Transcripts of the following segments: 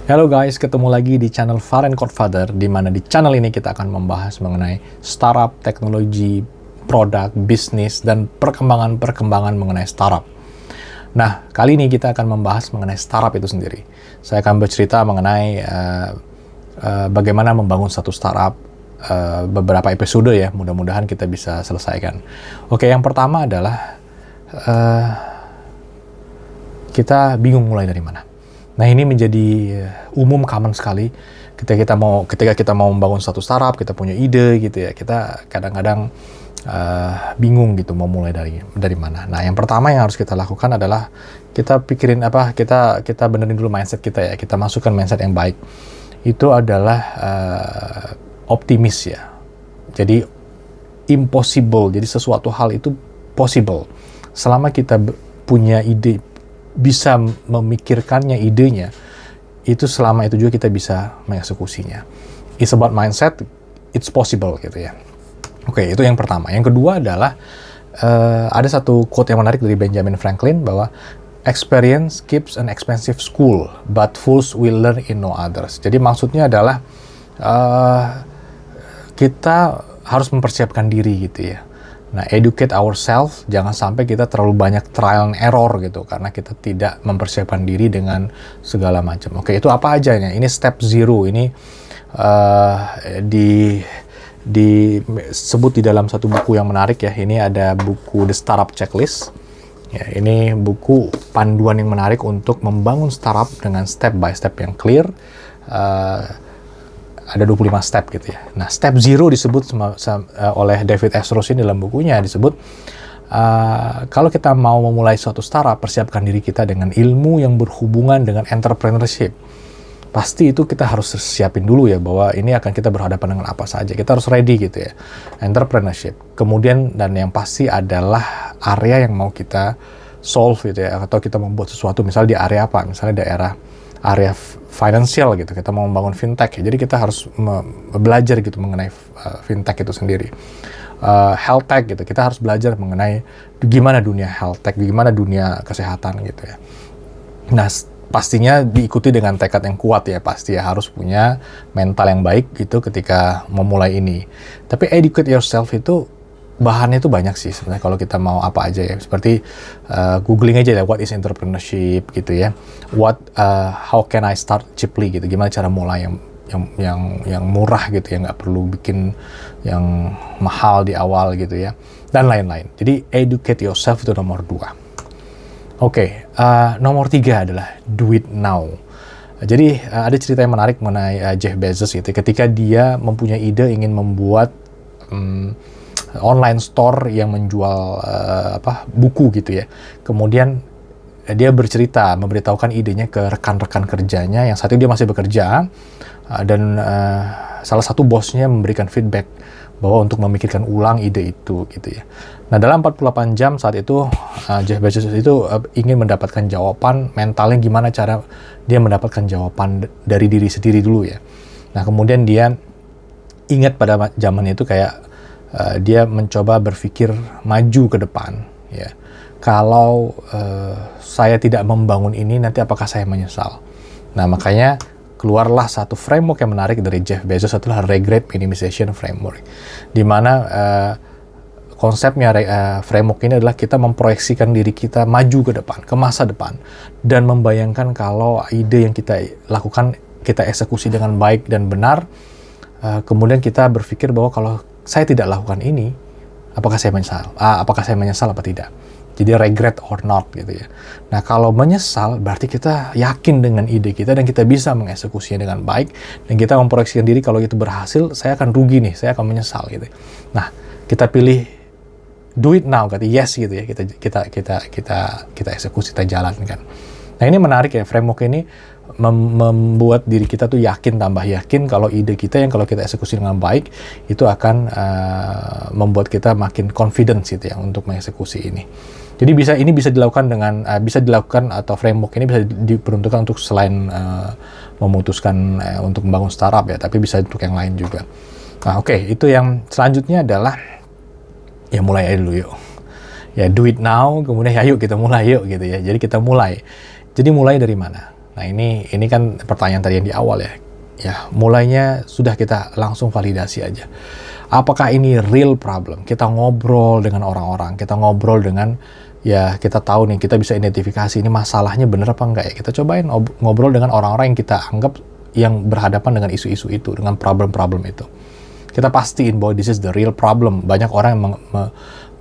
Halo guys, ketemu lagi di channel Foreign Godfather, di mana di channel ini kita akan membahas mengenai startup, teknologi, produk, bisnis, dan perkembangan-perkembangan mengenai startup. Nah, kali ini kita akan membahas mengenai startup itu sendiri. Saya akan bercerita mengenai bagaimana membangun satu startup, beberapa episode ya, mudah-mudahan kita bisa selesaikan. Oke, yang pertama adalah kita bingung mulai dari mana. Nah, ini menjadi umum, common sekali ketika kita mau membangun satu startup, kita punya ide gitu ya, kita kadang-kadang bingung gitu mau mulai dari mana. Nah, yang pertama yang harus kita lakukan adalah kita pikirin kita benerin dulu mindset kita ya, kita masukkan mindset yang baik. Itu adalah optimis ya. Jadi impossible, jadi sesuatu hal itu possible selama kita punya ide, bisa memikirkannya, idenya, itu selama itu juga kita bisa mengeksekusinya. It's about mindset, it's possible gitu ya. Oke, itu yang pertama. Yang kedua adalah ada satu quote yang menarik dari Benjamin Franklin bahwa experience keeps an expensive school, but fools will learn in no others. Jadi maksudnya adalah kita harus mempersiapkan diri gitu ya. Nah, educate ourselves, jangan sampai kita terlalu banyak trial and error gitu, karena kita tidak mempersiapkan diri dengan segala macam. Oke, itu apa aja ya? Ini step zero, ini disebut di dalam satu buku yang menarik ya. Ini ada buku The Startup Checklist. Ya, ini buku panduan yang menarik untuk membangun startup dengan step by step yang clear. Ada 25 step gitu ya. Nah, step zero disebut oleh David S. Rosen dalam bukunya, disebut kalau kita mau memulai suatu startup, persiapkan diri kita dengan ilmu yang berhubungan dengan entrepreneurship. Pasti itu kita harus siapin dulu ya, bahwa ini akan kita berhadapan dengan apa saja. Kita harus ready gitu ya. Entrepreneurship. Kemudian, dan yang pasti adalah area yang mau kita solve gitu ya, atau kita membuat sesuatu, misalnya di area apa? Misalnya area financial gitu, kita mau membangun fintech ya, jadi kita harus belajar gitu mengenai fintech itu sendiri. Health tech gitu, kita harus belajar mengenai gimana dunia health tech, gimana dunia kesehatan gitu ya. Nah, pastinya diikuti dengan tekad yang kuat ya, pasti ya, harus punya mental yang baik gitu ketika memulai ini. Tapi educate yourself itu bahannya itu banyak sih sebenarnya kalau kita mau apa aja ya, seperti googling aja ya, what is entrepreneurship gitu ya, how can I start cheaply gitu, gimana cara mulai yang murah gitu ya, nggak perlu bikin yang mahal di awal gitu ya, dan lain-lain. Jadi educate yourself itu nomor 2. Oke, nomor 3 adalah do it now. Jadi ada cerita yang menarik mengenai Jeff Bezos gitu, ketika dia mempunyai ide ingin membuat online store yang menjual buku gitu ya. Kemudian dia memberitahukan idenya ke rekan-rekan kerjanya yang saat itu dia masih bekerja, dan salah satu bosnya memberikan feedback bahwa untuk memikirkan ulang ide itu gitu ya. Nah, dalam 48 jam saat itu Jeff Bezos itu ingin mendapatkan jawaban, mentalnya gimana cara dia mendapatkan jawaban dari diri sendiri dulu ya. Nah, kemudian dia ingat pada zaman itu kayak dia mencoba berpikir maju ke depan ya. Kalau saya tidak membangun ini, nanti apakah saya menyesal? Nah, makanya keluarlah satu framework yang menarik dari Jeff Bezos, adalah regret minimization framework, di mana konsepnya framework ini adalah kita memproyeksikan diri kita maju ke depan, ke masa depan, dan membayangkan kalau ide yang kita lakukan, kita eksekusi dengan baik dan benar. Kemudian kita berpikir bahwa kalau saya tidak lakukan ini, apakah saya menyesal? Apakah saya menyesal apa tidak? Jadi regret or not gitu ya. Nah, kalau menyesal berarti kita yakin dengan ide kita dan kita bisa mengeksekusinya dengan baik, dan kita memproyeksikan diri kalau itu berhasil, saya akan rugi nih, saya akan menyesal gitu. Nah, kita pilih do it now, kata yes gitu ya. Kita eksekusi, kita jalankan. Nah, ini menarik ya, framework ini membuat diri kita tuh tambah yakin kalau ide kita yang kalau kita eksekusi dengan baik itu akan membuat kita makin confidence gitu ya untuk mengeksekusi ini. Jadi ini bisa dilakukan atau framework ini bisa diperuntukkan untuk selain memutuskan untuk membangun startup ya, tapi bisa untuk yang lain juga. Nah, oke, itu yang selanjutnya adalah ya mulai aja dulu yuk. Ya do it now, kemudian ya yuk kita mulai yuk gitu ya. Jadi kita mulai. Jadi mulai dari mana? Nah ini kan pertanyaan tadi yang di awal ya. Ya, mulainya sudah kita langsung validasi aja. Apakah ini real problem? Kita ngobrol dengan orang-orang, kita ngobrol dengan, ya kita tahu nih, kita bisa identifikasi ini masalahnya bener apa enggak ya. Kita cobain ngobrol dengan orang-orang yang kita anggap yang berhadapan dengan isu-isu itu, dengan problem-problem itu. Kita pastiin bahwa this is the real problem. Banyak orang yang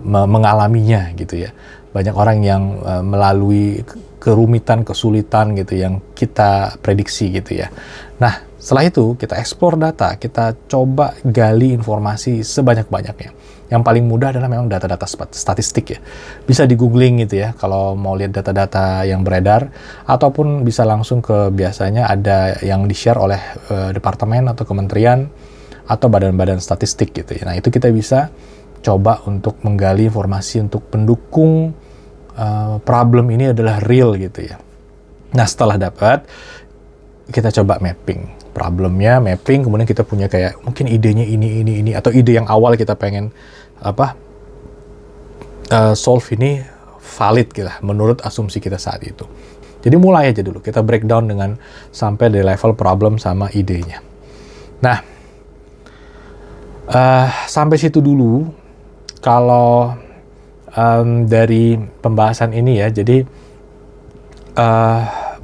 mengalaminya gitu ya. Banyak orang yang melalui kerumitan, kesulitan gitu yang kita prediksi gitu ya. Nah, setelah itu kita explore data, kita coba gali informasi sebanyak-banyaknya. Yang paling mudah adalah memang data-data statistik ya. Bisa di googling gitu ya, kalau mau lihat data-data yang beredar, ataupun bisa langsung ke, biasanya ada yang di-share oleh departemen atau kementerian, atau badan-badan statistik gitu ya. Nah, itu kita bisa coba untuk menggali informasi untuk pendukung problem ini adalah real gitu ya. Nah, setelah dapat, kita coba mapping problemnya, mapping, kemudian kita punya kayak mungkin idenya ini, atau ide yang awal kita pengen solve ini valid gitu lah, menurut asumsi kita saat itu. Jadi mulai aja dulu, kita breakdown dengan sampai dari level problem sama idenya. Nah, sampai situ dulu kalau dari pembahasan ini ya. Jadi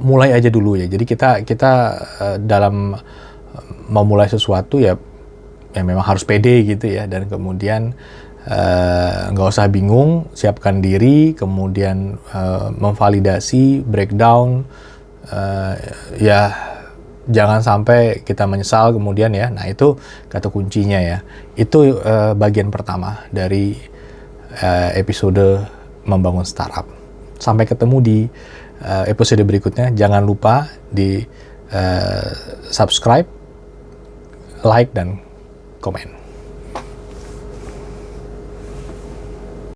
mulai aja dulu ya. Jadi kita dalam memulai sesuatu ya memang harus pede gitu ya, dan kemudian nggak usah bingung, siapkan diri, kemudian memvalidasi, breakdown, ya jangan sampai kita menyesal kemudian ya. Nah, itu kata kuncinya ya. Itu bagian pertama dari episode membangun startup. Sampai ketemu di episode berikutnya. Jangan lupa di subscribe, like, dan komen.